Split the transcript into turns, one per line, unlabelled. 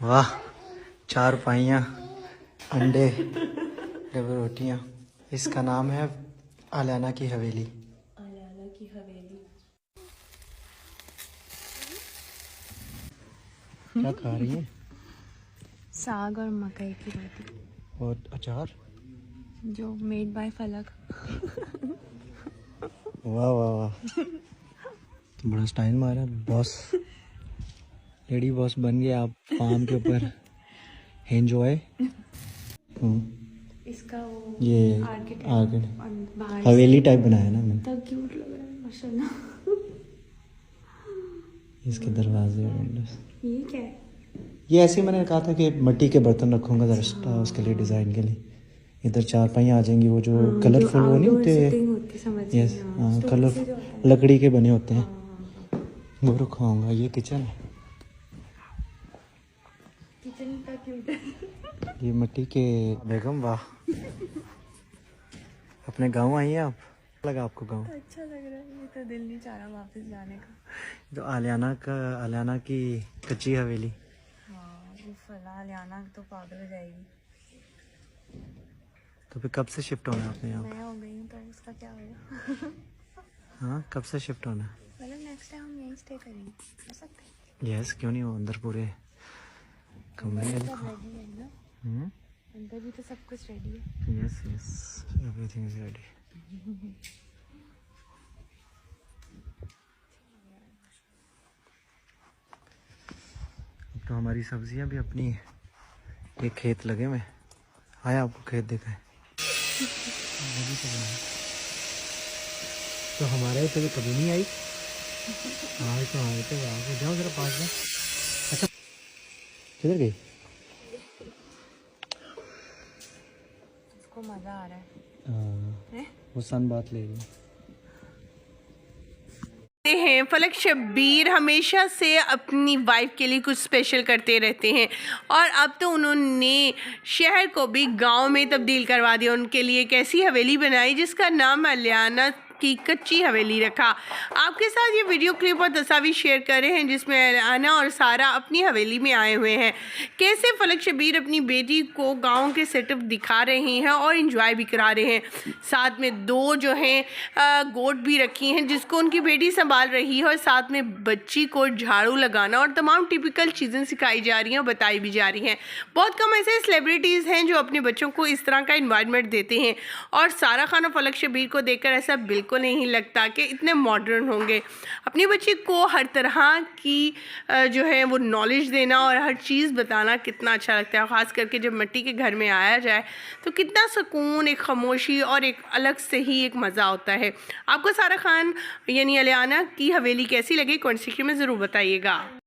वाह, 4 पाइयाँ, अंडे, डबल रोटियाँ। इसका नाम है आलियाना की हवेली।
आलियाना की हवेली।
क्या खा रही है?
साग और मकई की रोटी।
और अचार
जो मेड बाय फलक।
वाह वाह वाह, तो बड़ा स्टाइल मारा बॉस। लेडी बॉस बन गए आप फार्म के ऊपर। एंजॉय।
इसका वो
ये
आर्किटेक्ट बाहर
हवेली टाइप बनाया ना मैंने।
इतना क्यूट लग रहा है माशाल्लाह।
इसके दरवाजे विंडोज।
ये क्या है?
ये ऐसे ही मैंने कहा था कि मिट्टी के बर्तन रखूंगा जरा उसके लिए, डिज़ाइन के लिए। इधर 4 पाइयाँ आ जाएंगी, वो जो कलरफुल वो नहीं होते।
समझ
यस,
गई,
हाँ,
स्टोन से जो होता
कलर
है।
लकड़ी के बने होते हैं,
हाँ,
वो रखवाऊंगा। ये किचन है,
किचन का क्यूट है।
ये मिट्टी के। बेगम वाह, अपने गांव आई हैं आप? लगा आपको गांव?
अच्छा लग रहा है, ये तो दिल नहीं चाह रहा वापस जाने का।
तो आलियाना की कच्ची हवेली।
हाँ, ये फिलहाल आलियाना तो पागल हो जाएगी।
तो फिर कब से शिफ्ट होना है आपने यहाँ?
मैं हो गई हूँ तो उसका क्या होगा?
हाँ, कब से शिफ्ट होना है?
मतलब नेक्स्ट टाइम हम यहीं स्टे करेंगे, हो सकता है।
यस, क्यों नहीं, हो अंदर पूरे कमरे में
सब रेडी है ना, अंदर भी तो सब कुछ रेडी है।
Yes yes, everything is ready. अब तो हमारी सब्जियां भी अपनी, ये खेत लगे हुए। आया आपको खेत दिखाए? तो हमारे तो कभी नहीं आई। आज तो आए थे, वहाँ जाओ जरा पास में। अच्छा, किधर गई?
उसको मजा आ रहा है।
वो सन बात ले रही है।
हैं फलक शब्बीर हमेशा से अपनी वाइफ के लिए कुछ स्पेशल करते रहते हैं, और अब तो उन्होंने शहर को भी गांव में तब्दील करवा दिया। उनके लिए एक ऐसी हवेली बनाई जिसका नाम आलियाना की कच्ची हवेली रखा। आपके साथ ये वीडियो क्लिप और तस्वीर शेयर कर रहे हैं जिसमें आलियाना और सारा अपनी हवेली में आए हुए हैं। कैसे फलक शब्बीर अपनी बेटी को गांव के सेटअप दिखा रहे हैं और एंजॉय भी करा रहे हैं। साथ में 2 जो हैं गोट भी रखी हैं जिसको उनकी बेटी संभाल रही है, और साथ में बच्ची को झाड़ू लगाना और तमाम टिपिकल चीज़ें सिखाई जा रही हैं और बताई भी जा रही हैं। बहुत कम ऐसे सेलिब्रिटीज़ हैं जो अपने बच्चों को इस तरह का इन्वायरमेंट देते हैं, और सारा खान और फलक शब्बीर को देखकर ऐसा बिल्कुल नहीं लगता कि इतने मॉडर्न होंगे। अपनी बच्ची को हर तरह की जो है वो नॉलेज देना और हर चीज़ बताना कितना अच्छा लगता है। ख़ास करके जब मिट्टी के घर में आया जाए तो कितना सुकून, एक खामोशी और एक अलग से ही एक मज़ा होता है। आपको सारा खान यानी आलियाना की हवेली कैसी लगी, कमेंट सेक्शन में ज़रूर बताइएगा।